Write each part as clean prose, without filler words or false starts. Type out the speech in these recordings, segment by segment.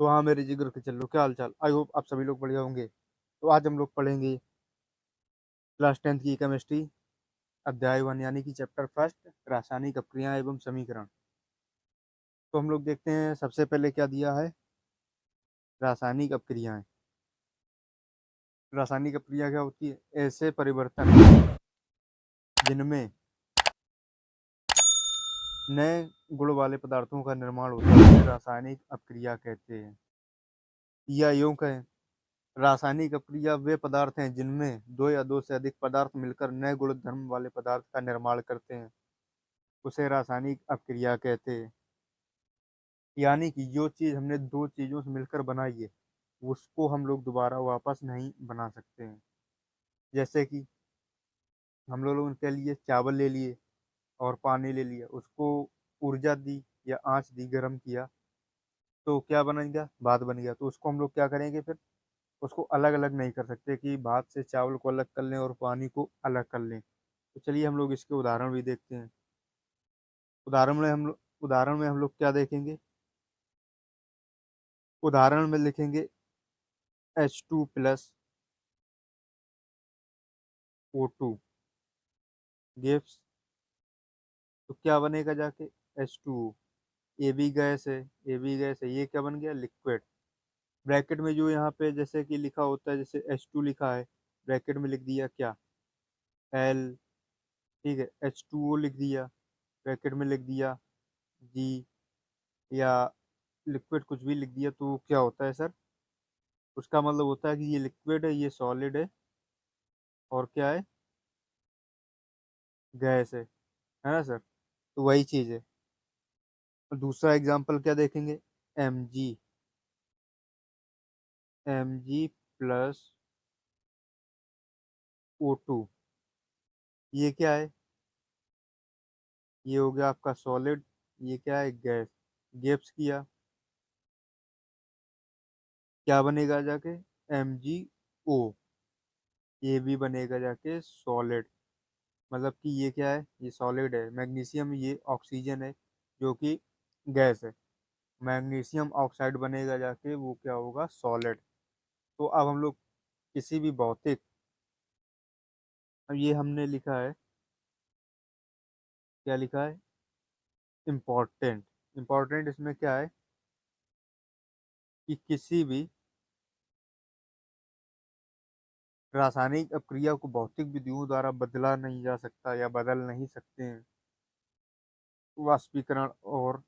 तो हाँ मेरे जिगर के चलो, क्या हाल चाल। आई होप आप सभी लोग बढ़िया होंगे। तो आज हम लोग पढ़ेंगे क्लास 10th की केमिस्ट्री, अध्याय 1 यानी कि चैप्टर फर्स्ट, रासायनिक अपक्रियाएं एवं समीकरण। तो हम लोग देखते हैं सबसे पहले क्या दिया है। रासायनिक अपक्रियाएं। रासायनिक अपक्रिया क्या होती है? ऐसे परिवर्तन जिनमें नए गुण वाले पदार्थों का निर्माण होता है उसे रासायनिक अपक्रिया कहते हैं। या यूं कहें, रासायनिक अपक्रिया वे पदार्थ हैं जिनमें दो या दो से अधिक पदार्थ मिलकर नए गुण धर्म वाले पदार्थ का निर्माण करते हैं, उसे रासायनिक अपक्रिया कहते हैं। यानी कि जो चीज हमने दो चीजों से मिलकर बनाई है उसको हम लोग दोबारा वापस नहीं बना सकते हैं। जैसे कि हम लोगों ने क्या लिए, चावल ले लिए और पानी ले लिया, उसको ऊर्जा दी या आंच दी, गर्म किया, तो क्या बन गया? भात बन गया। तो उसको हम लोग क्या करेंगे फिर? उसको अलग अलग नहीं कर सकते कि भात से चावल को अलग कर लें और पानी को अलग कर लें। तो चलिए हम लोग इसके उदाहरण भी देखते हैं। उदाहरण में हम लोग क्या देखेंगे? उदाहरण में लिखेंगे H2 + O2 गिव्स, तो क्या बनेगा जाके? H2O। ये भी गैस है, ये भी गैस है, ये क्या बन गया? लिक्विड। ब्रैकेट में जो यहाँ पे जैसे कि लिखा होता है, जैसे H2 लिखा है, ब्रैकेट में लिख दिया क्या? L। ठीक है, H2O लिख दिया, ब्रैकेट में लिख दिया G, या लिक्विड कुछ भी लिख दिया, तो क्या होता है सर? उसका मतलब होता है कि ये लिक्विड है, ये सॉलिड है, और क्या है? गैस है ना सर? तो वही चीज है। और दूसरा एग्जांपल क्या देखेंगे? Mg। Mg + O2, ये क्या है? ये हो गया आपका सॉलिड, ये क्या है? गैस। गैप्स किया, क्या बनेगा जाके? MgO। ये भी बनेगा जाके सॉलिड। मतलब कि ये क्या है? ये सॉलिड है। मैग्नीशियम, ये ऑक्सीजन है जो कि गैस है। मैग्नीशियम ऑक्साइड बनेगा जाके, वो क्या होगा? सॉलिड। तो अब हम लोग किसी भी भौतिक, अब ये हमने लिखा है, क्या लिखा है? इम्पोर्टेंट। इम्पोर्टेंट इसमें क्या है कि किसी भी रासायनिक अपक्रिया को भौतिक विधियों द्वारा बदला नहीं जा सकता या बदल नहीं सकते हैं, वाष्पीकरण और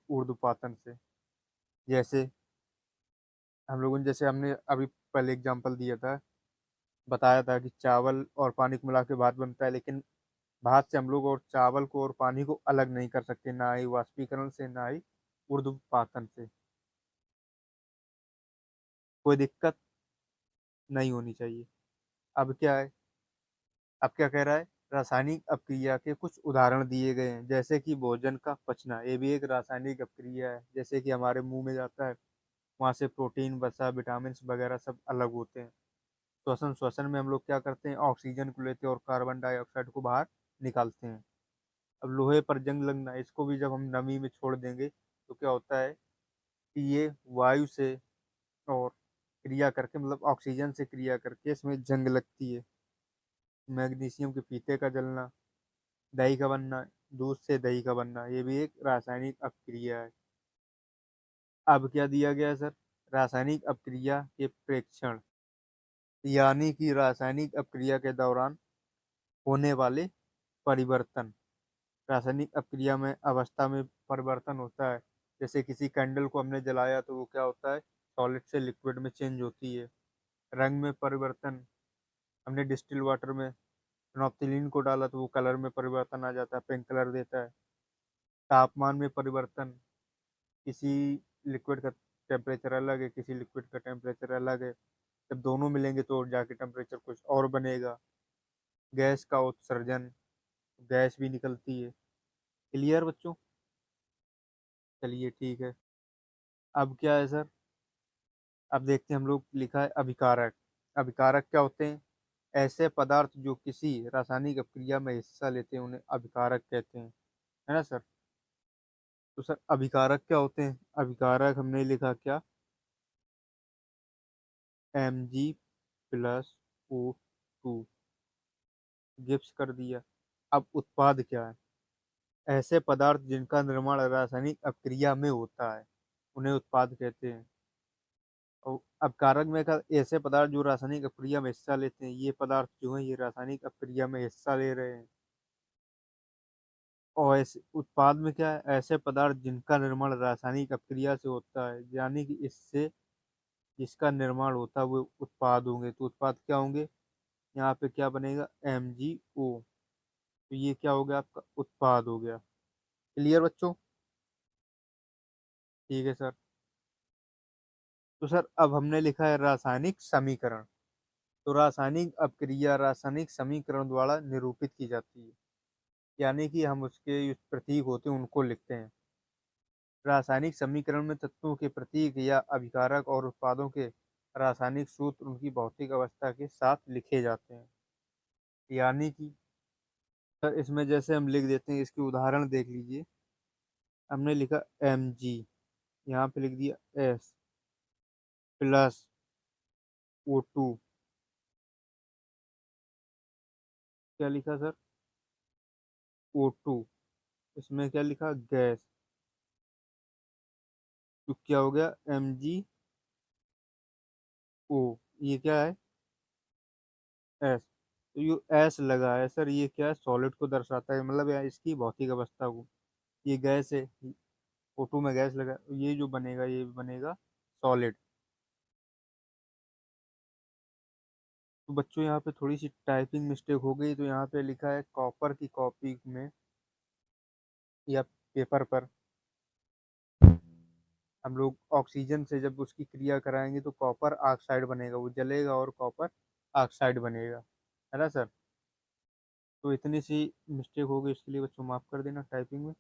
ऊर्ध्वपातन से। जैसे हम लोगों ने, जैसे हमने अभी पहले एग्जांपल दिया था, बताया था कि चावल और पानी को मिला के भात बनता है, लेकिन भात से हम लोग और चावल को और पानी को अलग नहीं कर सकते, ना ही वाष्पीकरण से, ना ही ऊर्ध्वपातन से। कोई दिक्कत नहीं होनी चाहिए। अब क्या है? अब क्या कह रहा है? रासायनिक अपक्रिया के कुछ उदाहरण दिए गए हैं, जैसे कि भोजन का पचना, ये भी एक रासायनिक अपक्रिया है। जैसे कि हमारे मुंह में जाता है, वहां से प्रोटीन, वसा, विटामिन वगैरह सब अलग होते हैं। श्वसन, श्वसन में हम लोग क्या करते हैं? ऑक्सीजन को लेते हैं और कार्बन डाइऑक्साइड को बाहर निकालते हैं। अब लोहे पर जंग लगना, इसको भी जब हम नमी में छोड़ देंगे तो क्या होता है कि ये वायु से और क्रिया करके, मतलब ऑक्सीजन से क्रिया करके इसमें जंग लगती है। मैग्नीशियम के फीते का जलना, दही का बनना, दूध से दही का बनना, ये भी एक रासायनिक अपक्रिया है। अब क्या दिया गया है सर? रासायनिक अपक्रिया के प्रेक्षण, यानी कि रासायनिक अपक्रिया के दौरान होने वाले परिवर्तन। रासायनिक अपक्रिया में अवस्था में परिवर्तन होता है। जैसे किसी कैंडल को हमने जलाया तो वो क्या होता है? सॉलिड से लिक्विड में चेंज होती है। रंग में परिवर्तन, हमने डिस्टिल वाटर में नॉप्थिलीन को डाला तो वो कलर में परिवर्तन आ जाता है, पिंक कलर देता है। तापमान में परिवर्तन, किसी लिक्विड का टेम्परेचर अलग है, किसी लिक्विड का टेम्परेचर अलग है, जब दोनों मिलेंगे तो जाके टेम्परेचर कुछ और बनेगा। गैस का उत्सर्जन, गैस भी निकलती है। क्लियर बच्चों? चलिए ठीक है। अब क्या है सर? अब देखते हैं हम लोग, लिखा है अभिकारक। अभिकारक क्या होते हैं? ऐसे पदार्थ जो किसी रासायनिक अपक्रिया में हिस्सा लेते हैं उन्हें अभिकारक कहते हैं, है ना सर? तो सर अभिकारक क्या होते हैं? अभिकारक हमने लिखा क्या, Mg+O2, गिब्स कर दिया। अब उत्पाद क्या है? ऐसे पदार्थ जिनका निर्माण रासायनिक अपक्रिया में होता है उन्हें उत्पाद कहते हैं। और अपकारक में का ऐसे पदार्थ जो रासायनिक अपक्रिया में हिस्सा लेते हैं, ये पदार्थ जो है ये रासायनिक अपक्रिया में हिस्सा ले रहे हैं। और ऐसे उत्पाद में क्या है? ऐसे पदार्थ जिनका निर्माण रासायनिक अपक्रिया से होता है, यानी कि इससे जिसका निर्माण होता है वो उत्पाद होंगे। तो उत्पाद क्या होंगे? यहाँ पे क्या बनेगा, MgO। तो ये क्या हो गया आपका, उत्पाद हो गया। क्लियर बच्चों? ठीक है सर। तो सर अब हमने लिखा है रासायनिक समीकरण। तो रासायनिक अपक्रिया रासायनिक समीकरण द्वारा निरूपित की जाती है, यानी कि हम उसके जो प्रतीक होते हैं उनको लिखते हैं। रासायनिक समीकरण में तत्वों के प्रतीक या अभिकारक और उत्पादों के रासायनिक सूत्र उनकी भौतिक अवस्था के साथ लिखे जाते हैं। यानी कि सर इसमें जैसे हम लिख देते हैं, इसकी उदाहरण देख लीजिए। हमने लिखा Mg, यहाँ पे लिख दिया S+O2। क्या लिखा सर? O2। इसमें क्या लिखा, गैस। तो क्या हो गया, MgO। ये क्या है, एस। तो ये एस लगा है सर, ये क्या है, सॉलिड को दर्शाता है, मतलब यार इसकी भौतिक अवस्था को। ये गैस है, O2 में गैस लगा, ये जो बनेगा ये बनेगा सॉलिड। तो बच्चों यहाँ पे थोड़ी सी टाइपिंग मिस्टेक हो गई, तो यहाँ पे लिखा है कॉपर की कॉपी में या पेपर पर हम लोग ऑक्सीजन से जब उसकी क्रिया कराएंगे तो कॉपर ऑक्साइड बनेगा, वो जलेगा और कॉपर ऑक्साइड बनेगा, है ना सर? तो इतनी सी मिस्टेक हो गई, इसके लिए बच्चों माफ कर देना टाइपिंग में।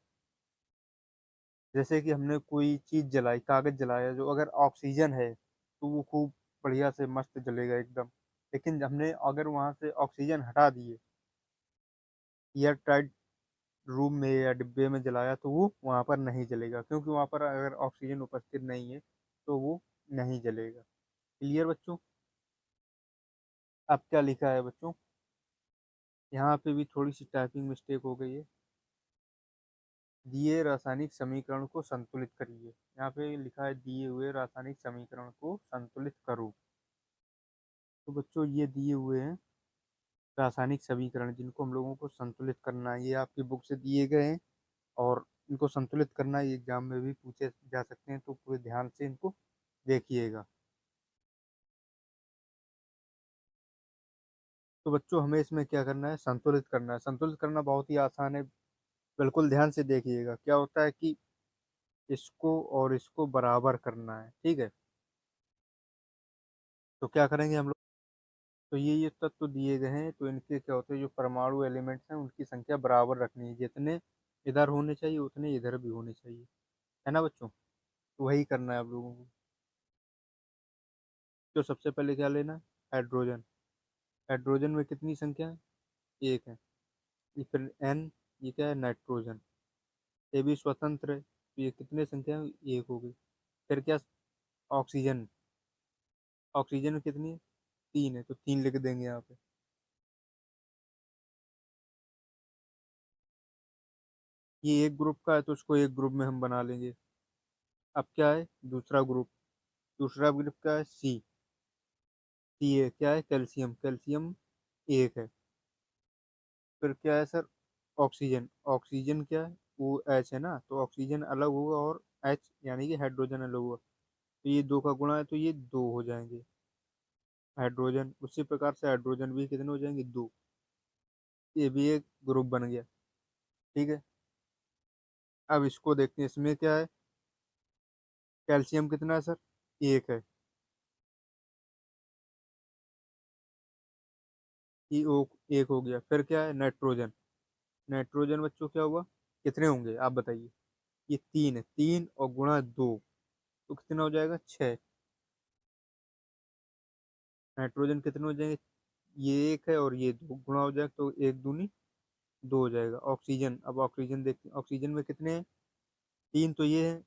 जैसे कि हमने कोई चीज जलाई, कागज जलाया, जो अगर ऑक्सीजन है तो वो खूब बढ़िया से मस्त जलेगा एकदम। लेकिन हमने अगर वहां से ऑक्सीजन हटा दिए, एयर टाइट रूम में या डिब्बे में जलाया, तो वो वहां पर नहीं जलेगा, क्योंकि वहां पर अगर ऑक्सीजन उपस्थित नहीं है तो वो नहीं जलेगा। क्लियर बच्चों? अब क्या लिखा है बच्चों, यहाँ पे भी थोड़ी सी टाइपिंग मिस्टेक हो गई है। दिए रासायनिक समीकरण को संतुलित करिए। यहाँ पे लिखा है दिए हुए रासायनिक समीकरण को संतुलित करो। तो बच्चों ये दिए हुए हैं रासायनिक समीकरण, जिनको हम लोगों को संतुलित करना है, ये आपकी बुक से दिए गए हैं। और इनको संतुलित करना ये एग्जाम में भी पूछे जा सकते हैं, तो पूरे ध्यान से इनको देखिएगा। तो बच्चों हमें इसमें क्या करना है, संतुलित करना है। संतुलित करना बहुत ही आसान है, बिल्कुल ध्यान से देखिएगा। क्या होता है कि इसको और इसको बराबर करना है, ठीक है? तो क्या करेंगे हम लोग, तो ये तत्व दिए गए हैं, तो इनके क्या होते हैं, जो परमाणु एलिमेंट्स हैं उनकी संख्या बराबर रखनी है। जितने इधर होने चाहिए उतने इधर भी होने चाहिए, है ना बच्चों? तो वही करना है आप लोगों को। तो सबसे पहले क्या लेना है, हाइड्रोजन। हाइड्रोजन में कितनी संख्या है, एक है। ये फिर N, ये क्या है, नाइट्रोजन। ये भी स्वतंत्र है, तो ये कितने संख्या है, एक हो गई। फिर क्या, ऑक्सीजन। ऑक्सीजन में कितनी है, तीन है, तो तीन लिख देंगे यहाँ पे। ये एक ग्रुप का है तो उसको एक ग्रुप में हम बना लेंगे। अब क्या है, दूसरा ग्रुप। दूसरा ग्रुप क्या है, सी। सी है, क्या है, कैल्शियम। कैल्शियम एक है। फिर क्या है सर, ऑक्सीजन। ऑक्सीजन क्या है, वो एच है ना, तो ऑक्सीजन अलग होगा और एच यानी कि हाइड्रोजन अलग होगा, तो ये दो का गुणा है तो ये दो हो जाएंगे हाइड्रोजन। उसी प्रकार से हाइड्रोजन भी कितने हो जाएंगे, दो। ये भी एक ग्रुप बन गया, ठीक है। अब इसको देखते हैं, इसमें क्या है, कैल्शियम कितना है सर, एक है। ये एक हो गया। फिर क्या है, नाइट्रोजन। नाइट्रोजन बच्चों क्या हुआ, कितने होंगे आप बताइए? ये तीन है, तीन और गुणा दो, तो कितना हो जाएगा, छः। नाइट्रोजन कितने हो जाएंगे, ये एक है और ये दो, गुणा हो जाएगा तो एक दूनी दो हो जाएगा। ऑक्सीजन, अब ऑक्सीजन देखते हैं, ऑक्सीजन में कितने हैं, तीन तो ये है,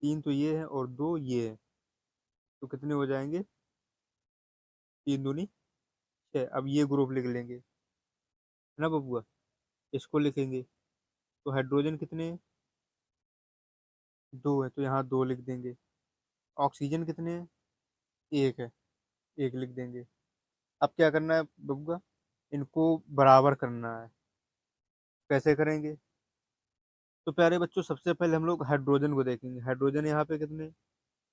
तीन तो ये है और दो ये है, तो कितने हो जाएंगे? तीन दूनी छह। अब ये ग्रुप लिख लेंगे, है ना बबुआ? इसको लिखेंगे। तो हाइड्रोजन कितने हैं? दो है, तो यहाँ दो लिख देंगे। ऑक्सीजन कितने हैं? एक है, एक लिख देंगे। अब क्या करना है बबुआ? इनको बराबर करना है। कैसे करेंगे? तो प्यारे बच्चों, सबसे पहले हम लोग हाइड्रोजन को देखेंगे। हाइड्रोजन यहाँ पे कितने?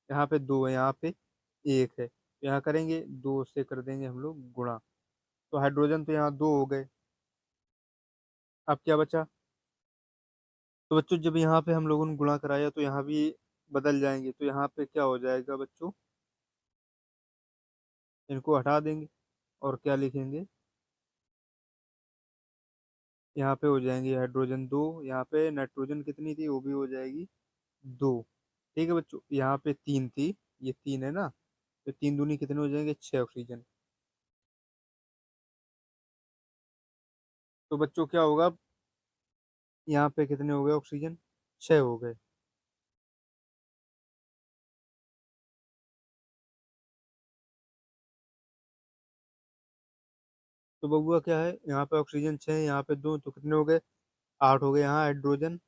यहाँ पे दो है, यहाँ पे एक है, तो यहाँ करेंगे दो से कर देंगे हम लोग गुणा। तो हाइड्रोजन तो यहाँ दो हो गए। अब क्या बचा? तो बच्चों जब यहाँ पे हम लोगों ने गुणा कराया तो यहाँ भी बदल जाएंगे, तो यहाँ पे क्या हो जाएगा बच्चों? इनको हटा देंगे और क्या लिखेंगे? यहाँ पे हो जाएंगे हाइड्रोजन दो, यहाँ पे नाइट्रोजन कितनी थी वो भी हो जाएगी दो। ठीक है बच्चों, यहाँ पे तीन थी, ये तीन है ना, तो तीन दूनी कितने हो जाएंगे? छह ऑक्सीजन। तो बच्चों क्या होगा? यहाँ पे कितने हो गए ऑक्सीजन? छह हो गए। तो बबुआ क्या है, यहाँ पे ऑक्सीजन छह है, यहाँ पे दो, तो कितने हो गए? आठ हो गए यहाँ हाइड्रोजन।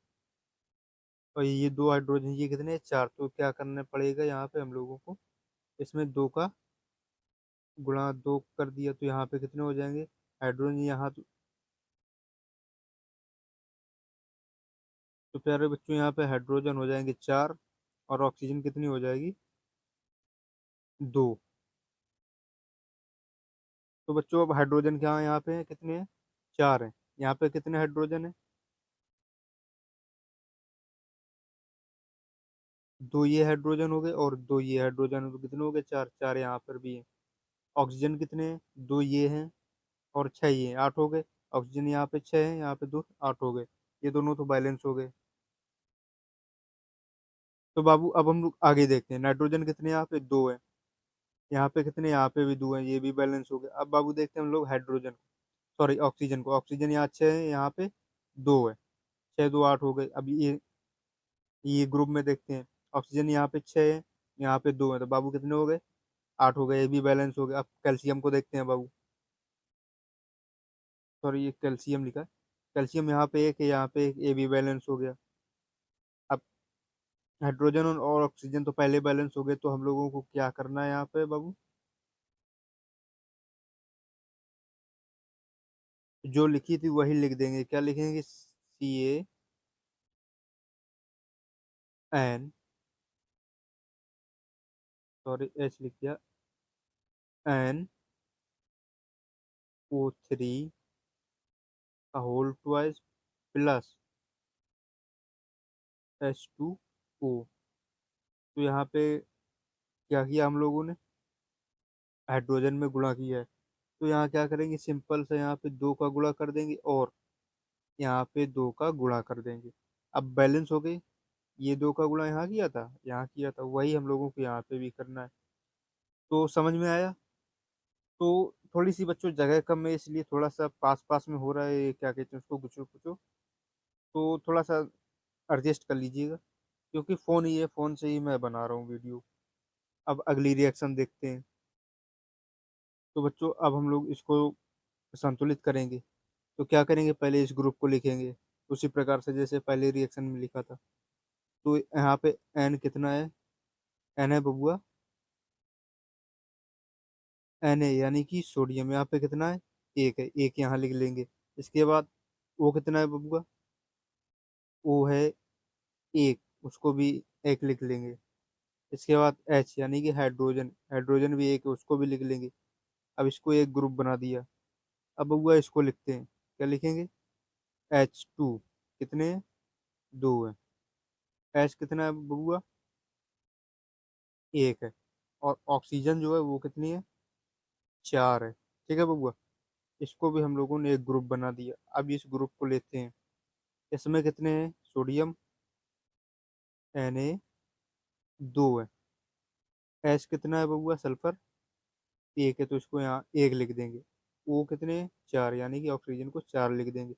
और ये दो हाइड्रोजन, ये कितने? चार। तो क्या करना पड़ेगा यहाँ पे हम लोगों को? इसमें दो का गुणा दो कर दिया, तो यहाँ पे कितने हो जाएंगे हाइड्रोजन? यहाँ तो प्यारे बच्चों यहाँ पे हाइड्रोजन हो जाएंगे चार, और ऑक्सीजन कितनी हो जाएगी? दो। तो बच्चों अब हाइड्रोजन क्या है यहाँ पे? कितने हैं? चार हैं। यहाँ पे कितने हाइड्रोजन है? दो ये हाइड्रोजन हो गए और दो ये हाइड्रोजन हो गए, कितने हो गए? चार। चार यहाँ पर भी है। ऑक्सीजन कितने हैं? दो ये हैं और छह ये हैं, आठ हो गए। ऑक्सीजन यहाँ पे छह है, यहाँ पे दो, आठ हो गए। ये दोनों तो बैलेंस हो गए। तो बाबू अब हम लोग आगे देखते हैं, नाइट्रोजन कितने यहाँ पे? दो है। यहाँ पे कितने? यहाँ पे भी दो है, ये भी बैलेंस हो गए। अब बाबू देखते हैं हम लोग हाइड्रोजन, सॉरी ऑक्सीजन को। ऑक्सीजन यहाँ छः है, यहाँ पे दो है। छः दो आठ हो गए। अब ये ग्रुप में देखते हैं, ऑक्सीजन यहाँ पे छः है, यहाँ पे दो है, तो बाबू कितने हो गए? आठ हो गए, ये भी बैलेंस हो गए। अब कैल्शियम को देखते हैं बाबू। सॉरी, ये कैल्शियम लिखा है। कैल्शियम यहाँ पे एक है, यहाँ पे एक, ये भी बैलेंस हो गया। अब हाइड्रोजन और ऑक्सीजन तो पहले बैलेंस हो गए, तो हम लोगों को क्या करना है यहाँ पे बाबू? जो लिखी थी वही लिख देंगे। क्या लिखेंगे? CaN, सॉरी एच लिख दिया, NO3 का होल ट्वाइस प्लस H2O। तो यहाँ पे क्या किया हम लोगों ने? हाइड्रोजन में गुणा किया है। तो यहाँ क्या करेंगे? सिंपल से यहाँ पे दो का गुणा कर देंगे और यहाँ पे दो का गुणा कर देंगे। अब बैलेंस हो गई। ये दो का गुणा यहाँ किया था, यहाँ किया था, वही हम लोगों को यहाँ पे भी करना है। तो समझ में आया? तो थोड़ी सी बच्चों जगह कम है, इसलिए थोड़ा सा पास पास में हो रहा है, क्या कहते हैं उसको, गुचो कुचो। तो थोड़ा सा एडजस्ट कर लीजिएगा, क्योंकि फ़ोन ही है, फ़ोन से ही मैं बना रहा हूँ वीडियो। अब अगली रिएक्शन देखते हैं। तो बच्चों अब हम लोग इसको संतुलित करेंगे। तो क्या करेंगे? पहले इस ग्रुप को लिखेंगे उसी प्रकार से जैसे पहले रिएक्शन में लिखा था। तो यहाँ पे एन कितना है? एन है बबुआ, एन है यानी कि सोडियम। यहाँ पे कितना है? एक है, एक यहाँ लिख लेंगे। इसके बाद ओ कितना है बबुआ? ओ है एक, उसको भी एक लिख लेंगे। इसके बाद एच यानी कि हाइड्रोजन, हाइड्रोजन भी एक है, उसको भी लिख लेंगे। अब इसको एक ग्रुप बना दिया। अब बबुआ इसको लिखते हैं, क्या लिखेंगे? H2 कितने हैं? दो है। एच कितना है बबुआ? एक है। और ऑक्सीजन जो है वो कितनी है? चार है। ठीक है बबुआ, इसको भी हम लोगों ने एक ग्रुप बना दिया। अब इस ग्रुप को लेते हैं। इसमें कितने हैं? सोडियम Na दो है। एच कितना है बबुआ? सल्फर एक है, तो इसको यहाँ एक लिख देंगे। ओ कितने हैं? चार, यानी कि ऑक्सीजन को चार लिख देंगे।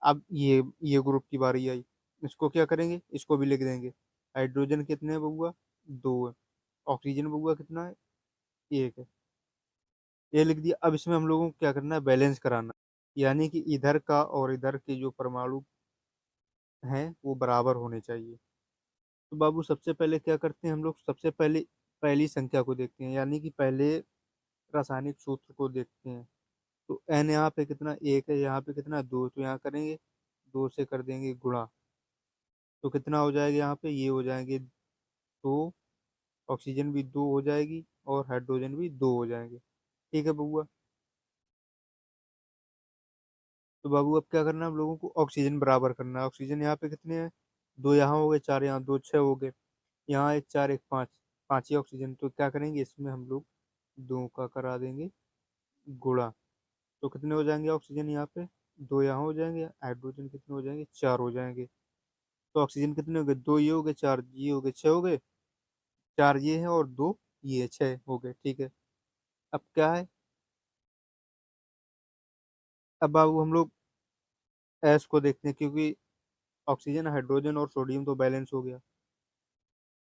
अब ये ग्रुप की बारी आई। इसको क्या करेंगे, इसको भी लिख देंगे। हाइड्रोजन कितने हैं बबुआ, दो है। ऑक्सीजन बबुआ कितना है, एक है। ये लिख दिया। अब इसमें हम लोगों को क्या करना है, बैलेंस कराना, यानी कि इधर का और इधर के जो परमाणु हैं वो बराबर होने चाहिए। तो बाबू सबसे पहले क्या करते हैं हम लोग, सबसे पहले पहली संख्या को देखते हैं, यानी कि पहले रासायनिक सूत्र को देखते हैं। तो एन यहाँ पे कितना, एक है, यहाँ पे कितना, दो, तो यहाँ करेंगे दो से कर देंगे गुणा। तो कितना हो जाएगा, यहाँ पे ये हो जाएंगे दो, ऑक्सीजन भी दो हो जाएगी और हाइड्रोजन भी दो हो जाएंगे। ठीक है बबुआ। तो बाबू अब क्या करना है हम लोगों को, ऑक्सीजन बराबर करना है। ऑक्सीजन यहाँ पे कितने हैं, दो यहाँ हो गए, चार यहाँ, दो छः हो गए, यहाँ एक चार एक पाँच, पाँच ही ऑक्सीजन। तो क्या करेंगे, इसमें हम लोग दो का करा देंगे गुणा। तो कितने हो जाएंगे ऑक्सीजन यहाँ पे, दो यहाँ हो जाएंगे, हाइड्रोजन कितने हो जाएंगे, चार हो जाएंगे। तो ऑक्सीजन कितने हो गए, दो ये हो गए, चार ये हो गए, छः हो गए। चार ये है और दो ये, छः हो गए। ठीक है। अब क्या है, अब बाबू हम लोग एस को देखते हैं, क्योंकि ऑक्सीजन हाइड्रोजन और सोडियम तो बैलेंस हो गया।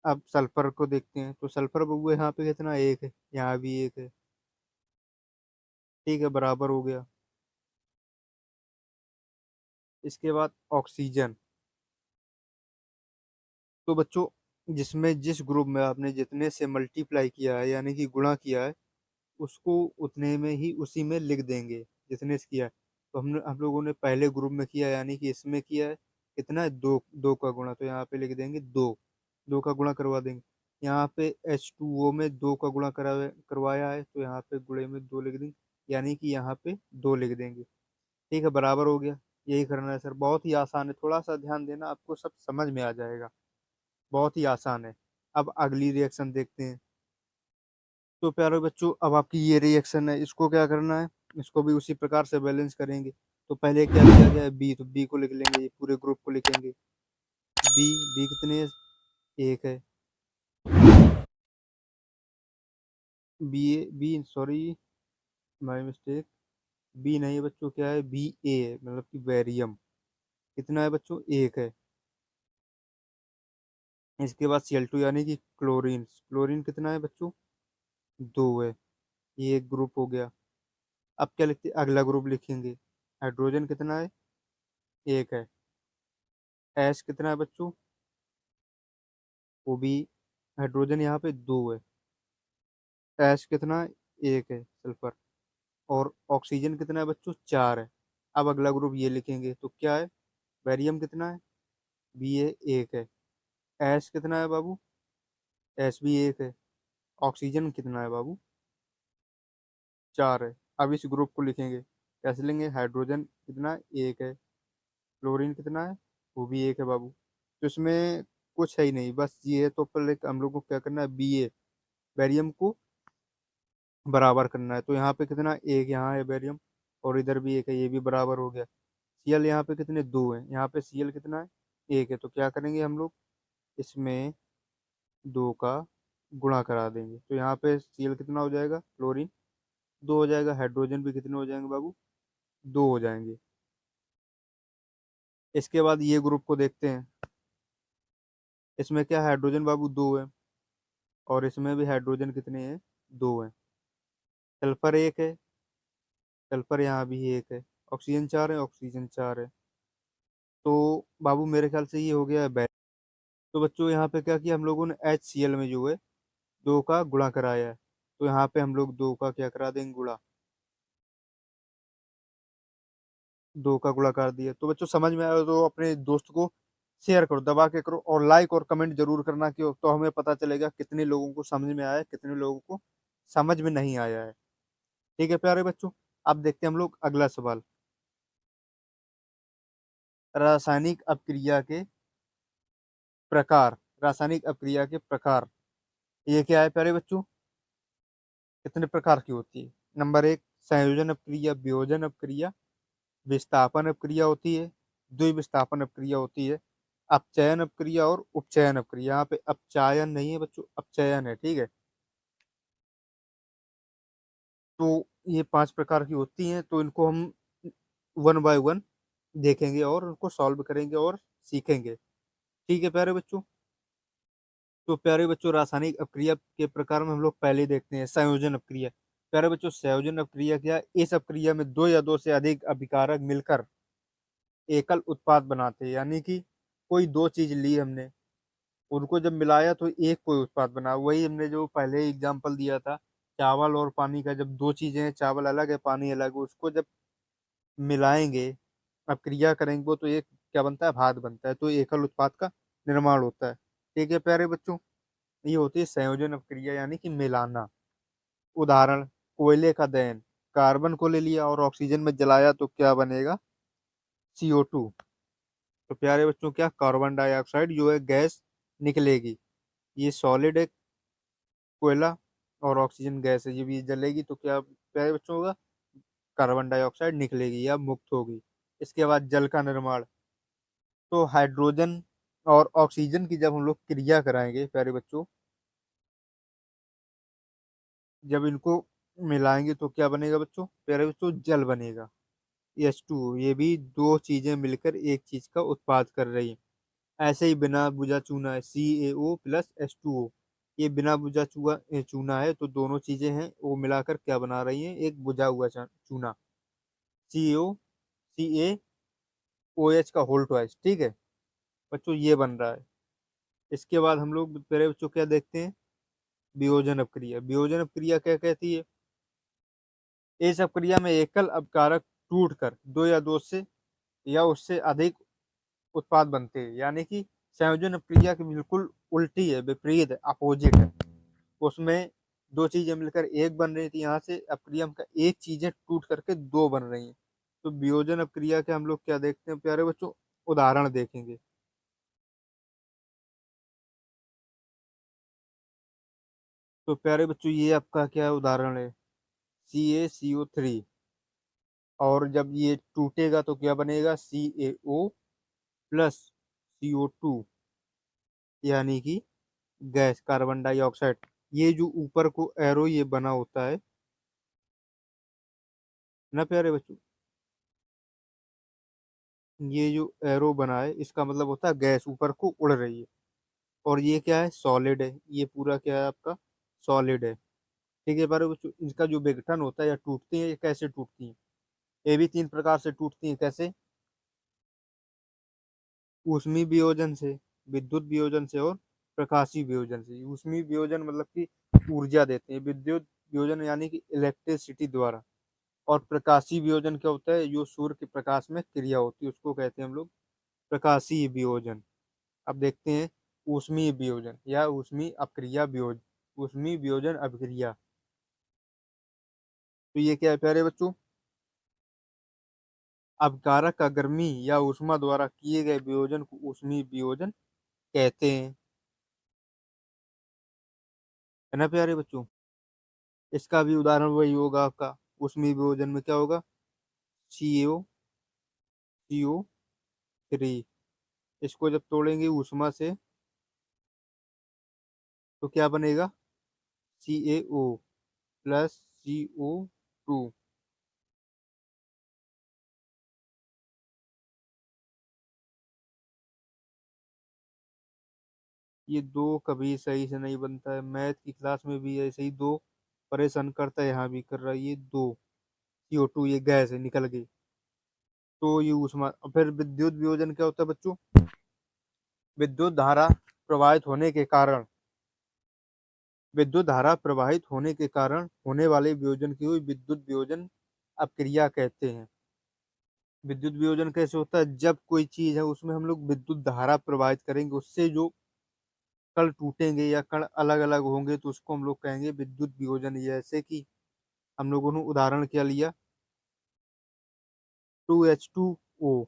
अब सल्फर को देखते हैं, तो सल्फर बबू यहाँ पे कितना, एक है, यहाँ भी एक है। ठीक है, बराबर हो गया। इसके बाद ऑक्सीजन। तो बच्चों जिसमें जिस ग्रुप में आपने जितने से मल्टीप्लाई किया है, यानी कि गुणा किया है, उसको उतने में ही उसी में लिख देंगे जितने से किया है। तो हम लोगों ने पहले ग्रुप में किया, यानी कि इसमें किया है कितना है, दो, दो का गुणा, तो यहाँ पे लिख देंगे दो, दो का गुणा करवा देंगे। यहाँ पे H2O में दो का गुणा करवाया है, तो यहाँ पे गुणे में दो लिख देंगे, यानी कि यहाँ पे दो लिख देंगे। ठीक है, बराबर हो गया। यही करना है सर, बहुत ही आसान है, थोड़ा सा ध्यान देना, आपको सब समझ में आ जाएगा। बहुत ही आसान है। अब अगली रिएक्शन देखते हैं। तो प्यारे बच्चों अब आपकी ये रिएक्शन है, इसको क्या करना है, इसको भी उसी प्रकार से बैलेंस करेंगे। तो पहले क्या किया गया है, बी, तो बी को लिख लेंगे, ये पूरे ग्रुप को लिखेंगे। बी, बी कितने है, एक है। B A, B sorry, my mistake, B नहीं है बच्चों, क्या है, बी ए है, मतलब कि बैरियम। कितना है बच्चों, एक है। इसके बाद Cl2 यानी कि क्लोरीन, क्लोरीन कितना है बच्चों, दो है। ये एक ग्रुप हो गया। अब क्या लिखते हैं, अगला ग्रुप लिखेंगे। हाइड्रोजन कितना है, एक है। एच कितना है बच्चों, वो भी, हाइड्रोजन यहाँ पे दो है। एच कितना है, एक है सल्फर। और ऑक्सीजन कितना है बच्चों, चार है। अब अगला ग्रुप ये लिखेंगे, तो क्या है, बैरियम कितना है, बी ए, एक है। एच कितना है बाबू, एच भी एक है। ऑक्सीजन कितना है बाबू, चार है। अब इस ग्रुप को लिखेंगे, कैसे लेंगे, हाइड्रोजन कितना है, एक है। क्लोरीन कितना है, वो भी एक है बाबू। तो इसमें कुछ है ही नहीं, बस ये है। तो पहले हम लोग को क्या करना है, बी ए, बैरियम को बराबर करना है। तो यहाँ पे कितना, एक यहाँ है बैरियम, और इधर भी एक है, ये भी बराबर हो गया। सीएल यहाँ पे कितने, दो है, यहाँ पे सीएल कितना है, एक है। तो क्या करेंगे हम लोग, इसमें दो का गुणा करा देंगे। तो यहाँ पे सीएल कितना हो जाएगा, क्लोरीन दो हो जाएगा। हाइड्रोजन भी कितने हो जाएंगे बाबू, दो हो जाएंगे। इसके बाद ये ग्रुप को देखते हैं। इसमें क्या, हाइड्रोजन बाबू दो है, और इसमें भी हाइड्रोजन कितने हैं, दो है। सल्फर एक है, सल्फर यहाँ भी एक है। ऑक्सीजन चार है, ऑक्सीजन चार है। तो बाबू मेरे ख्याल से ये हो गया है बैलेंस। तो बच्चों यहाँ पे क्या किया हम लोगों ने, HCl में जो है दो का गुणा कराया है। तो यहाँ पे हम लोग दो का क्या करा देंगे, गुणा। दो का गुणा कर दिया। तो बच्चों समझ में आया तो अपने दोस्त को शेयर करो, दबा के करो, और लाइक और कमेंट जरूर करना, कि तो हमें पता चलेगा कितने लोगों को समझ में आया है, कितने लोगों को समझ में नहीं आया है। ठीक है प्यारे बच्चों, अब देखते हैं हम लोग अगला सवाल। रासायनिक अपक्रिया के प्रकार, रासायनिक अपक्रिया के प्रकार, ये क्या है प्यारे बच्चों, कितने प्रकार की होती है। नंबर एक, संयोजन अपक्रिया, वियोजन अपक्रिया, विस्थापन अपक्रिया होती है, द्विविस्थापन अपक्रिया होती है, अपचयन अपक्रिया और उपचयन अपक्रिया। यहाँ पे अपचायन नहीं है बच्चों, अपचयन है। ठीक है। तो ये पांच प्रकार की होती हैं, तो इनको हम वन बाय वन देखेंगे और उनको सॉल्व करेंगे और सीखेंगे। ठीक है प्यारे बच्चों। तो प्यारे बच्चों, रासायनिक अपक्रिया के प्रकार में हम लोग पहले देखते हैं संयोजन अपक्रिया। प्यारे बच्चों, संयोजन अपक्रिया क्या है? इस अपक्रिया में दो या दो से अधिक अभिकारक मिलकर एकल उत्पाद बनाते हैं। यानी कि कोई दो चीज ली हमने, उनको जब मिलाया तो एक कोई उत्पाद बना। वही हमने जो पहले एग्जाम्पल दिया था, चावल और पानी का। जब दो चीजें हैं, चावल अलग है पानी अलग है, उसको जब मिलाएंगे, अपक्रिया करेंगे, वो तो एक क्या बनता है? भात बनता है। तो एकल उत्पाद का निर्माण होता है। ठीक है प्यारे बच्चों, ये होती है संयोजन अपक्रिया, यानी कि मिलाना। उदाहरण, कोयले का दहन, कार्बन को ले लिया और ऑक्सीजन में जलाया तो क्या बनेगा? CO2। तो प्यारे बच्चों, क्या कार्बन डाइऑक्साइड जो है गैस निकलेगी। ये सॉलिड है कोयला, और ऑक्सीजन गैस है, जब ये जलेगी तो क्या प्यारे बच्चों होगा? कार्बन डाइऑक्साइड निकलेगी या मुक्त होगी। इसके बाद जल का निर्माण। तो हाइड्रोजन और ऑक्सीजन की जब हम लोग क्रिया कराएंगे प्यारे बच्चों, जब इनको मिलाएंगे तो क्या बनेगा बच्चों? प्यारे बच्चों, जल बनेगा। H2O, ये भी दो चीजें मिलकर एक चीज का उत्पाद कर रही हैं। ऐसे ही बिना बुझा चूना है, CaO+H2O। ये बिना बुझा चूना है, तो दोनों चीजें हैं वो मिलाकर क्या बना रही हैं? एक बुझा हुआ चूना, CaOH का होल ट्वाइस। ठीक है बच्चों, ये बन रहा है। इसके बाद हम लोग मेरे बच्चों क्या देखते हैं? वियोजन अपक्रिया। वियोजन अपक्रिया क्या कहती है? इस अपक्रिया में एकल अपकारक टूटकर दो या दो से या उससे अधिक उत्पाद बनते हैं। यानी कि संयोजन अपक्रिया की बिल्कुल उल्टी है, विपरीत है, अपोजिट है। उसमें दो चीजें मिलकर एक बन रही थी, यहाँ से अपक्रिया का एक चीजें टूट करके दो बन रही हैं। तो वियोजन अपक्रिया के हम लोग क्या देखते हैं प्यारे बच्चों? उदाहरण देखेंगे। तो प्यारे बच्चों, ये आपका क्या उदाहरण है? CaCO3। और जब ये टूटेगा तो क्या बनेगा? CaO+CO2, यानी कि गैस, कार्बन डाइऑक्साइड। ये जो ऊपर को एरो ये बना होता है ना प्यारे बच्चों, ये जो एरो बना है इसका मतलब होता है गैस ऊपर को उड़ रही है। और ये क्या है? सॉलिड है। ये पूरा क्या है आपका? सॉलिड है। ठीक है प्यारे बच्चों, इनका जो विघटन होता है या टूटती है, ये कैसे टूटती है? ये भी तीन प्रकार से टूटती है। कैसे? ऊष्मीय वियोजन से, विद्युत वियोजन से, और प्रकाशीय वियोजन से। ऊष्मीय वियोजन मतलब कि ऊर्जा देते हैं, विद्युत वियोजन यानी कि इलेक्ट्रिसिटी द्वारा। और प्रकाशीय वियोजन क्या होता है? जो सूर्य के प्रकाश में क्रिया होती है उसको कहते हैं हम लोग प्रकाशीय वियोजन। अब देखते हैं ऊष्मीय वियोजन या ऊष्मीय अपक्रिया वियोजन। ऊष्मीय वियोजन अपक्रिया, तो ये क्या है प्यारे बच्चों? अपकारक का गर्मी या ऊष्मा द्वारा किए गए वियोजन को ऊष्मीय वियोजन कहते हैं। है ना प्यारे बच्चों? इसका भी उदाहरण वही होगा आपका। ऊष्मीय वियोजन में क्या होगा? CO3। इसको जब तोड़ेंगे ऊष्मा से तो क्या बनेगा? CaO+CO2। ये दो कभी सही से नहीं बनता है, मैथ की क्लास में भी ऐसे ही दो परेशान करता है, यहाँ भी कर रहा है। ये दो CO2, ये गैस है निकल गई। तो ये ऊष्मा। और फिर विद्युत वियोजन क्या होता है बच्चों? विद्युत धारा प्रवाहित होने के कारण, विद्युत धारा प्रवाहित होने के कारण होने वाले वियोजन की हुई विद्युत वियोजन अपक्रिया कहते हैं। विद्युत वियोजन कैसे होता है? जब कोई चीज है उसमें हम लोग विद्युत धारा प्रवाहित करेंगे, उससे जो कण टूटेंगे या कण अलग अलग होंगे तो उसको हम लोग कहेंगे विद्युत वियोजन। जैसे कि हम लोगों ने उदाहरण क्या लिया? 2H2O।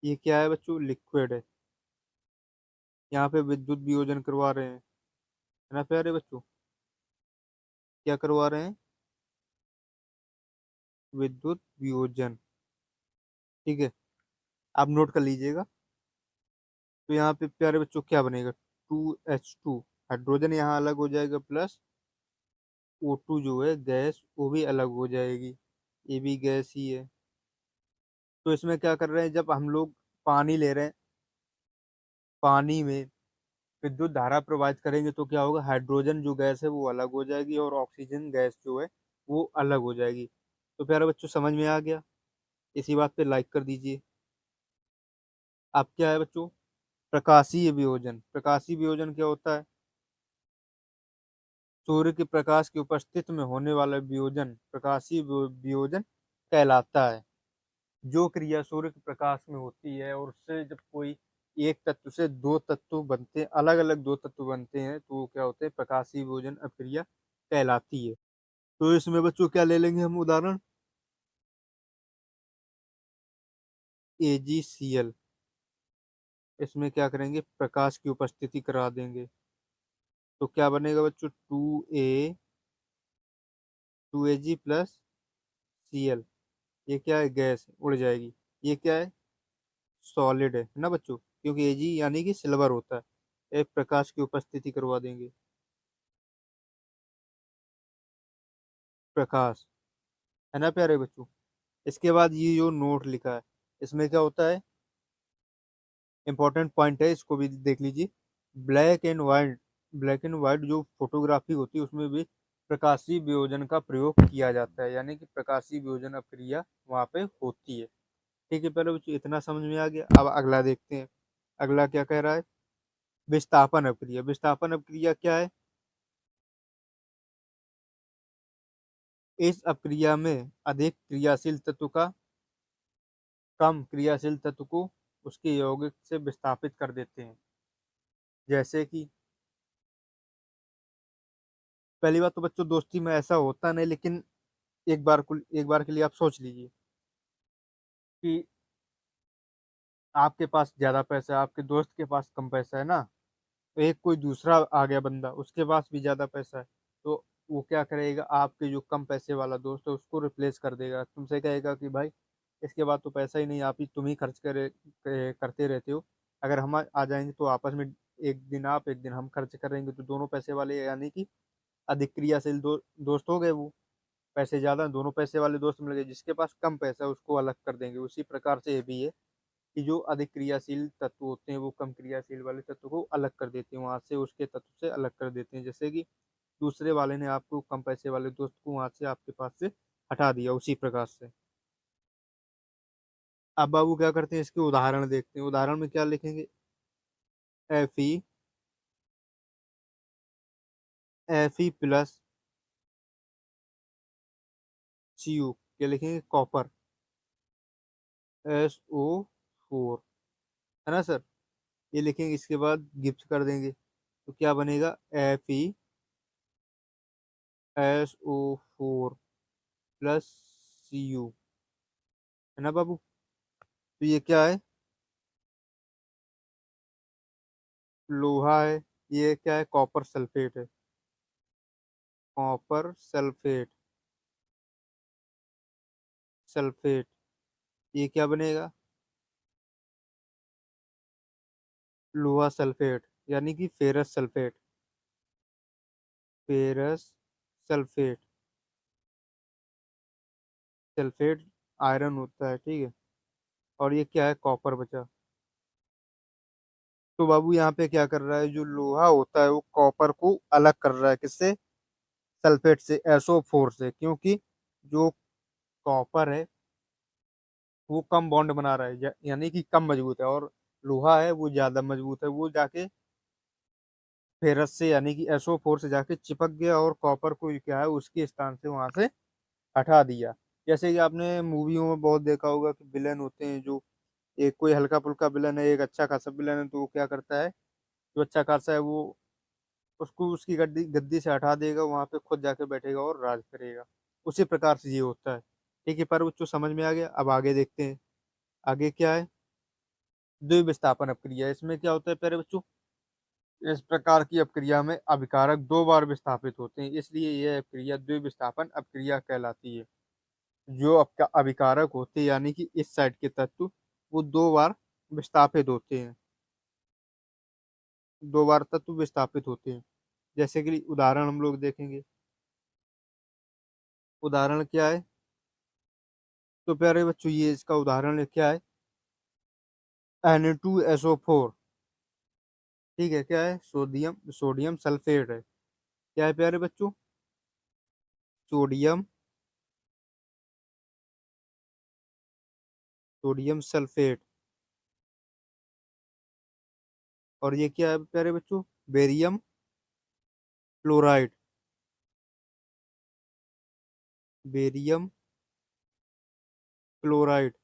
ये क्या है बच्चों? लिक्विड है। यहाँ पे विद्युत वियोजन करवा रहे हैं। है ना प्यारे बच्चों? क्या करवा रहे हैं? विद्युत वियोजन। ठीक है, आप नोट कर लीजिएगा। तो यहाँ पे प्यारे बच्चों क्या बनेगा? 2H2, हाइड्रोजन यहाँ अलग हो जाएगा, प्लस O2 जो है गैस वो भी अलग हो जाएगी। ये भी गैस ही है। तो इसमें क्या कर रहे हैं? जब हम लोग पानी ले रहे हैं, पानी में विद्युत धारा प्रवाहित करेंगे तो क्या होगा, हाइड्रोजन जो गैस है वो अलग हो जाएगी और ऑक्सीजन गैस जो है वो अलग हो जाएगी। तो प्यारे बच्चों समझ में आ गया? इसी बात पे लाइक कर दीजिए। अब क्या है बच्चों, प्रकाशीय वियोजन। प्रकाशीय वियोजन क्या होता है? सूर्य के प्रकाश की उपस्थिति में होने वाला वियोजन प्रकाशीय वियोजन कहलाता है। जो क्रिया सूर्य के प्रकाश में होती है और उससे जब कोई एक तत्व से दो तत्व बनते हैं, अलग अलग दो तत्व बनते हैं, तो वो क्या होते हैं, प्रकाशीय वियोजन अभिक्रिया कहलाती है। तो इसमें बच्चों क्या ले लेंगे हम उदाहरण, AgCl। इसमें क्या करेंगे, प्रकाश की उपस्थिति करा देंगे। तो क्या बनेगा बच्चों, 2Ag+Cl। ये क्या है, गैस उड़ जाएगी। ये क्या है, सॉलिड है ना बच्चों, क्योंकि Ag यानी कि सिल्वर होता है। एक प्रकाश की उपस्थिति करवा देंगे, प्रकाश, है ना प्यारे बच्चों। इसके बाद ये जो नोट लिखा है, इसमें क्या होता है, इंपॉर्टेंट पॉइंट है, इसको भी देख लीजिए। Black and white, black and white जो फोटोग्राफी होती है उसमें भी प्रकाशीय वियोजन का प्रयोग किया जाता है, यानी कि प्रकाशीय वियोजन अभिक्रिया वहाँ पे होती है। ठीक है पहले बच्चों, इतना समझ में आ गया। अब अगला देखते हैं। अगला क्या कह रहा है, विस्थापन अभिक्रिया। विस्थापन अभिक्रिया क्या है, इस अभिक्रिया में अधिक क्रियाशील तत्व का कम क्रियाशील तत्व को उसके यौगिक से विस्थापित कर देते हैं। जैसे कि पहली बात तो बच्चों, दोस्ती में ऐसा होता नहीं, लेकिन एक बार के लिए आप सोच लीजिए कि आपके पास ज्यादा पैसा है, आपके दोस्त के पास कम पैसा है ना, तो एक कोई दूसरा आ गया बंदा, उसके पास भी ज्यादा पैसा है, तो वो क्या करेगा, आपके जो कम पैसे वाला दोस्त है उसको रिप्लेस कर देगा। तुमसे कहेगा कि भाई इसके बाद तो पैसा ही नहीं, आप ही तुम ही खर्च करते रहते हो। अगर हम आ जाएंगे तो आपस में एक दिन आप एक दिन हम खर्च करेंगे, तो दोनों पैसे वाले यानी कि अधिक क्रियाशील दोस्त हो गए वो। पैसे ज्यादा, दोनों पैसे वाले दोस्त मिल गए, जिसके पास कम पैसा है उसको अलग कर देंगे। उसी प्रकार से ये भी है कि जो अधिक क्रियाशील तत्व होते हैं वो कम क्रियाशील वाले तत्व को अलग कर देते हैं, वहां से उसके तत्व से अलग कर देते हैं। जैसे कि दूसरे वाले ने आपको कम पैसे वाले दोस्त को वहां से आपके पास से हटा दिया, उसी प्रकार से। अब बाबू क्या करते हैं, इसके उदाहरण देखते हैं। उदाहरण में क्या लिखेंगे, Fe, Fe+Cu। क्या लिखेंगे, कॉपर, SO4, है ना सर। ये लिखेंगे, इसके बाद गिफ्ट कर देंगे, तो क्या बनेगा, FeSO4+Cu, है ना बाबू। तो ये क्या है, लोहा है। ये क्या है, कॉपर सल्फेट है, कॉपर सल्फेट, सल्फेट। ये क्या बनेगा, लोहा सल्फेट, यानी कि ferrous sulphate, ferrous sulphate. Sulphate iron होता है, ठीक है। और ये क्या है, कॉपर बचा। तो बाबू यहाँ पे क्या कर रहा है, जो लोहा होता है वो कॉपर को अलग कर रहा है, किससे, सल्फेट से, SO4 से, क्योंकि जो कॉपर है वो कम बॉन्ड बना रहा है, यानी कि कम मजबूत है, और लोहा है वो ज्यादा मजबूत है। वो जाके फेरस से यानी कि SO4 से जाके चिपक गया और कॉपर को क्या है उसके स्थान से वहां से हटा दिया। जैसे कि आपने मूवियों में बहुत देखा होगा कि विलन होते हैं, जो एक कोई हल्का फुल्का विलन है, एक अच्छा खासा विलन है, तो वो क्या करता है, जो अच्छा खासा है वो उसको उसकी गद्दी गद्दी से हटा देगा, वहां पे खुद जाके बैठेगा और राज करेगा। उसी प्रकार से ये होता है। ठीक है, पर बच्चों समझ में आ गया। अब आगे देखते हैं। आगे क्या है, द्विविस्थापन अपक्रिया। इसमें क्या होता है प्यारे बच्चों, इस प्रकार की अपक्रिया में अभिकारक दो बार विस्थापित होते हैं, इसलिए यह अपक्रिया द्विविस्थापन अपक्रिया कहलाती है। जो आपका अभिकारक होते हैं यानी कि इस साइड के तत्व, वो दो बार विस्थापित होते हैं, दो बार तत्व विस्थापित होते हैं। जैसे कि उदाहरण हम लोग देखेंगे। उदाहरण क्या है, तो प्यारे बच्चों ये इसका उदाहरण क्या है, Na2SO4। ठीक है, क्या है? सोडियम सोडियम सल्फेट है। क्या है प्यारे बच्चों? Sodium sodium sulphate. और ये क्या है प्यारे बच्चों? Barium chloride. Barium chloride.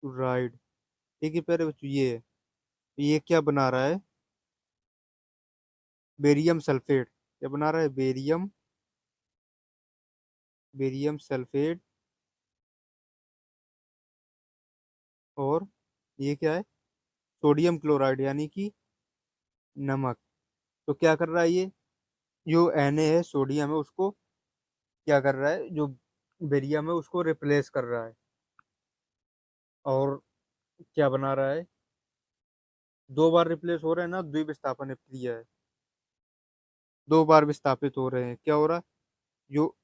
Ride. ठीक है प्यारे बच्चों, ये क्या बना रहा है? Barium sulphate. क्या बना रहा है? Barium sulphate. और ये क्या है? सोडियम क्लोराइड यानी कि नमक। तो क्या कर रहा है ये? जो Na है, सोडियम है, उसको क्या कर रहा है? जो बेरियम है उसको रिप्लेस कर रहा है। और क्या बना रहा है? दो बार रिप्लेस हो रहे हैं ना, द्विविस्थापन क्रिया है। दो बार विस्थापित हो रहे हैं। क्या हो रहा है? जो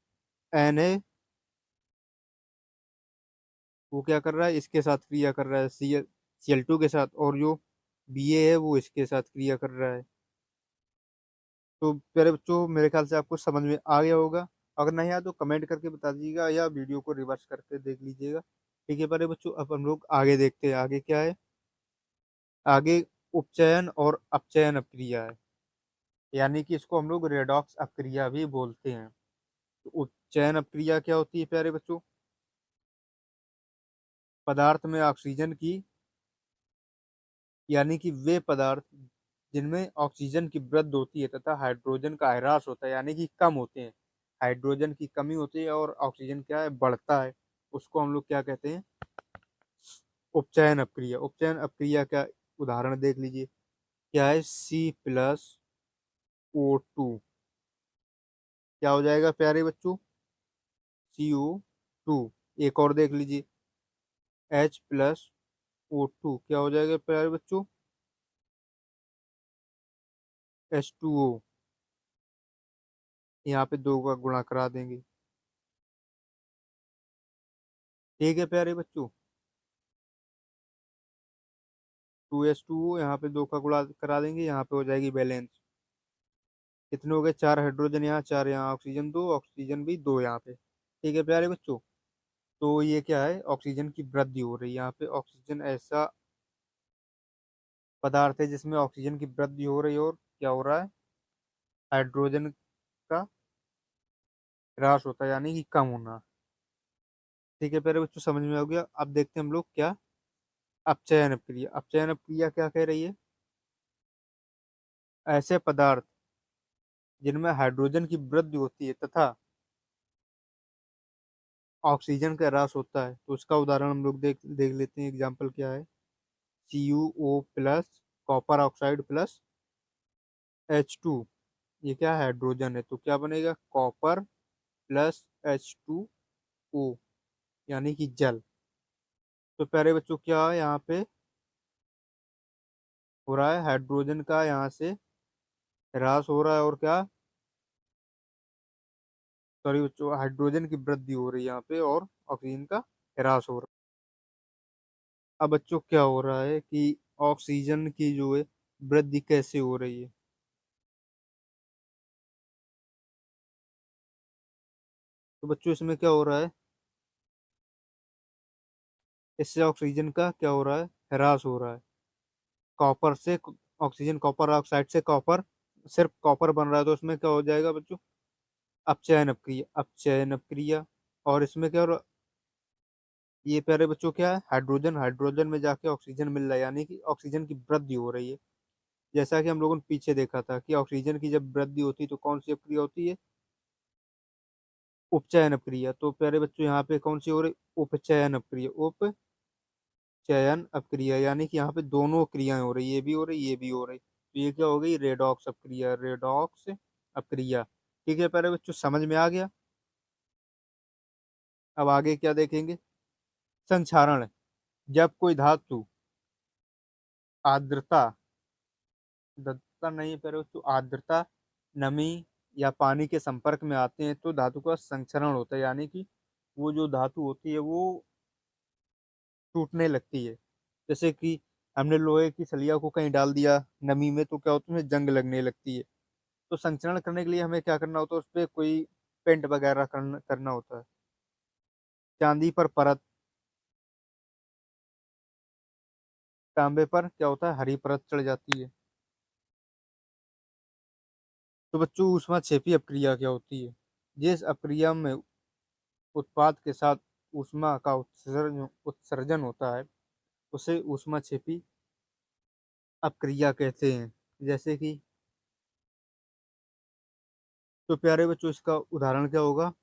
Na वो क्या कर रहा है? इसके साथ क्रिया कर रहा है, Cl2 के साथ। और जो Ba है वो इसके साथ क्रिया कर रहा है। तो प्यारे बच्चों, मेरे ख्याल से आपको समझ में आ गया होगा। अगर नहीं आया तो कमेंट करके बता दीजिएगा या वीडियो को रिवर्स करके देख लीजिएगा। ठीक है प्यारे बच्चों, अब हम लोग आगे देखते हैं। आगे क्या है? आगे उपचयन और अपचयन अपक्रिया है। यानी कि इसको हम लोग रेडॉक्स अपक्रिया भी बोलते हैं। तो उपचयन अपक्रिया क्या होती है प्यारे बच्चों? पदार्थ में ऑक्सीजन की, यानी कि वे पदार्थ जिनमें ऑक्सीजन की वृद्धि होती है तथा हाइड्रोजन का ह्रास होता है, यानी कि कम होते हैं। हाइड्रोजन की कमी होती है और ऑक्सीजन क्या है? बढ़ता है। उसको हम लोग क्या कहते हैं? उपचयन अपक्रिया। उपचयन अपक्रिया का उदाहरण देख लीजिए। क्या है? C+O2। क्या हो जाएगा प्यारे बच्चों? CO2। एक और देख लीजिए। H+O2। क्या हो जाएगा प्यारे बच्चों? H2O। यहाँ पे दो का गुणा करा देंगे। ठीक है प्यारे बच्चों, 2H2O, यहाँ पे दो का गुणा करा देंगे, यहाँ पे हो जाएगी बैलेंस। कितने हो गए? चार हाइड्रोजन यहाँ, चार यहाँ, ऑक्सीजन दो, ऑक्सीजन भी दो यहाँ पे। ठीक है प्यारे बच्चों, तो ये क्या है? ऑक्सीजन की वृद्धि हो रही है। यहाँ पे ऑक्सीजन ऐसा पदार्थ है जिसमें ऑक्सीजन की वृद्धि हो रही है। और क्या हो रहा है? हाइड्रोजन का ह्रास होता है, यानी कि कम होना। ठीक है प्यारे बच्चों, समझ में आ गया। अब देखते हैं हम लोग क्या? अपचयन अपक्रिया। अपचयन अपक्रिया क्या कह रही है? ऐसे पदार्थ जिनमें हाइड्रोजन की वृद्धि होती है तथा ऑक्सीजन का ह्रास होता है, तो उसका उदाहरण हम लोग देख देख लेते हैं। एग्जाम्पल क्या है? CuO+, copper oxide plus H2। ये क्या है? हाइड्रोजन है, तो क्या बनेगा? कॉपर प्लस H2O, यानी कि जल। तो प्यारे बच्चों, क्या है यहाँ पे हो रहा है? हाइड्रोजन का यहाँ से ह्रास हो रहा है। और क्या? सॉरी बच्चों, हाइड्रोजन की वृद्धि हो रही है यहाँ पे और ऑक्सीजन का ह्रास हो रहा है। अब बच्चों क्या हो रहा है कि ऑक्सीजन की जो है वृद्धि कैसे हो रही है? तो बच्चों इसमें क्या हो रहा है? इससे ऑक्सीजन का क्या हो रहा है? ह्रास हो रहा है। कॉपर से ऑक्सीजन, कॉपर ऑक्साइड से कॉपर, सिर्फ कॉपर बन रहा है, तो उसमें क्या हो जाएगा बच्चों? अपचयन अपक्रिया। अपचयन अपक्रिया। और इसमें क्या हो रहा? ये प्यारे बच्चों क्या है? हाइड्रोजन, हाइड्रोजन में जाके ऑक्सीजन मिल रहा है, यानी कि ऑक्सीजन की वृद्धि हो रही है। जैसा कि हम लोगों ने पीछे देखा था कि ऑक्सीजन की जब वृद्धि होती है तो कौन सी अपक्रिया होती है? उपचयन अपक्रिया। तो प्यारे बच्चों यहाँ पे कौन सी हो रही? उपचयन अपक्रिया। उपचयन अपक्रिया, यानी कि यहाँ पे दोनों क्रियाएं हो रही है, ये भी हो रही, ये भी हो रही। तो ये क्या हो गई? रेडॉक्स अपक्रिया। रेडॉक्स अपक्रिया। ठीक है प्यारे बच्चों, समझ में आ गया। अब आगे क्या देखेंगे? संक्षारण। जब कोई धातु आर्द्रता, आर्द्रता नहीं प्यारे बच्चों, आर्द्रता, नमी या पानी के संपर्क में आते हैं तो धातु का संक्षरण होता है। यानी कि वो जो धातु होती है वो टूटने लगती है। जैसे कि हमने लोहे की सलिया को कहीं डाल दिया नमी में, तो क्या होता है, उसमें जंग लगने लगती है। तो संक्षरण करने के लिए हमें क्या करना होता है, उस पे कोई पेंट वगैरह करना करना होता है। चांदी पर परत, तांबे पर क्या होता है, हरी परत चढ़ जाती है। तो बच्चों, ऊष्माक्षेपी अपक्रिया क्या होती है? जिस अपक्रिया में उत्पाद के साथ ऊष्मा का उत्सर्जन होता है, उसे ऊष्माक्षेपी अपक्रिया कहते हैं। जैसे कि, तो प्यारे बच्चों, इसका उदाहरण क्या होगा?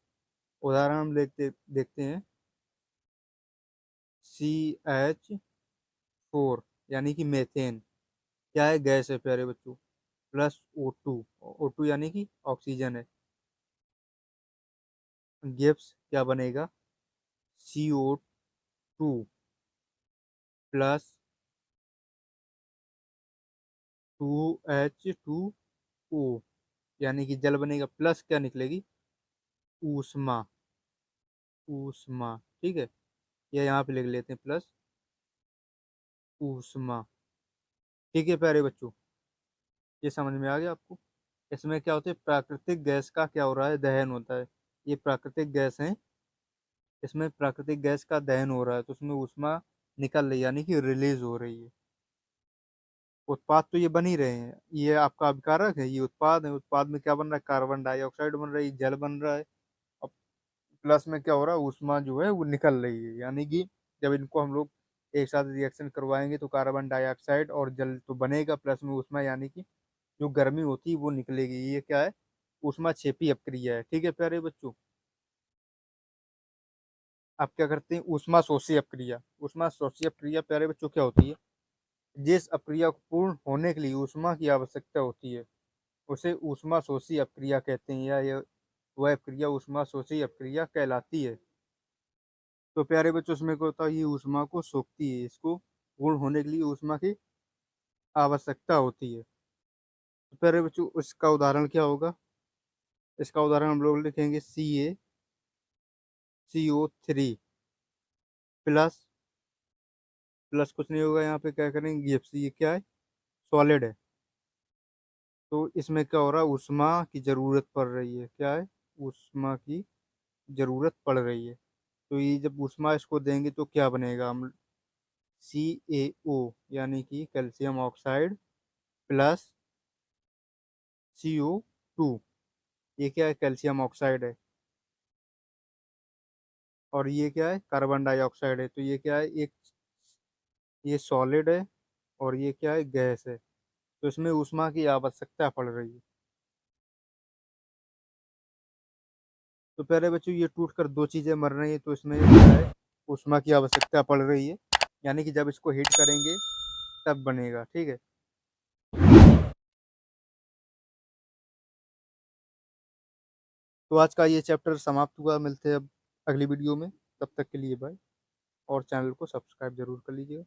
उदाहरण हम देखते देखते हैं। CH4 यानी कि मेथेन, क्या है? गैस है प्यारे बच्चों। प्लस O2 यानी कि ऑक्सीजन है। गिब्स क्या बनेगा? CO2 प्लस 2H2O यानी कि जल बनेगा, प्लस क्या निकलेगी? ऊष्मा। ऊष्मा, ठीक है। ये यहाँ पे लिख लेते हैं, प्लस ऊष्मा। ठीक है प्यारे बच्चों, ये समझ में आ गया आपको? इसमें क्या होता है, प्राकृतिक गैस का क्या हो रहा है, दहन होता है। ये प्राकृतिक गैस है, इसमें प्राकृतिक गैस का दहन हो रहा है, तो उसमें ऊष्मा निकल रही है, यानी कि रिलीज हो रही है। उत्पाद तो ये बन ही रहे हैं, ये आपका अभिकारक है, ये उत्पाद है। उत्पाद में क्या बन रहा है? कार्बन डाइऑक्साइड बन रही है, जल बन रहा है। अब प्लस में क्या हो रहा है, ऊष्मा जो है वो निकल रही है, यानी कि जब इनको हम लोग एक साथ रिएक्शन करवाएंगे तो कार्बन डाइऑक्साइड और जल तो बनेगा, प्लस में ऊष्मा, यानी कि जो गर्मी होती है वो निकलेगी। ये क्या है? ऊष्मा क्षेपी अपक्रिया है। ठीक है प्यारे बच्चों। आप क्या करते हैं? ऊष्मा शोषी अपक्रिया। ऊष्मा शोषी अपक्रिया प्यारे बच्चों क्या होती है? जिस अपक्रिया को पूर्ण होने के लिए ऊष्मा की आवश्यकता होती है, उसे ऊष्मा शोषी अपक्रिया कहते हैं, या ये वह अपक्रिया ऊष्मा शोषी अपक्रिया कहलाती है। तो प्यारे बच्चों, उसमें क्या होता है, ये ऊष्मा को सोखती है, इसको पूर्ण होने के लिए ऊष्मा की आवश्यकता होती है। तो प्यारे बच्चों, इसका उदाहरण क्या होगा? इसका उदाहरण हम लोग लिखेंगे CaCO3 प्लस, प्लस कुछ नहीं होगा, यहाँ पे क्या करेंगे, गिब्स। ये क्या है? सॉलिड है। तो इसमें क्या हो रहा है, ऊष्मा की जरूरत पड़ रही है। क्या है? ऊष्मा की जरूरत पड़ रही है। तो ये जब ऊष्मा इसको देंगे तो क्या बनेगा? हम CaO यानी कि कैल्शियम ऑक्साइड प्लस CO2। ये क्या है? कैल्शियम ऑक्साइड है। और ये क्या है? कार्बन डाइऑक्साइड है। तो ये क्या है? एक, ये सॉलिड है, और ये क्या है? गैस है। तो इसमें ऊष्मा की आवश्यकता पड़ रही है। तो प्यारे बच्चों, ये टूट कर दो चीजें मर रही है, तो इसमें क्या है? ऊष्मा की आवश्यकता पड़ रही है, यानी कि जब इसको हीट करेंगे तब बनेगा। ठीक है। तो आज का ये चैप्टर समाप्त हुआ, मिलते हैं अब अगली वीडियो में। तब तक के लिए बाय, और चैनल को सब्सक्राइब जरूर कर लीजिएगा।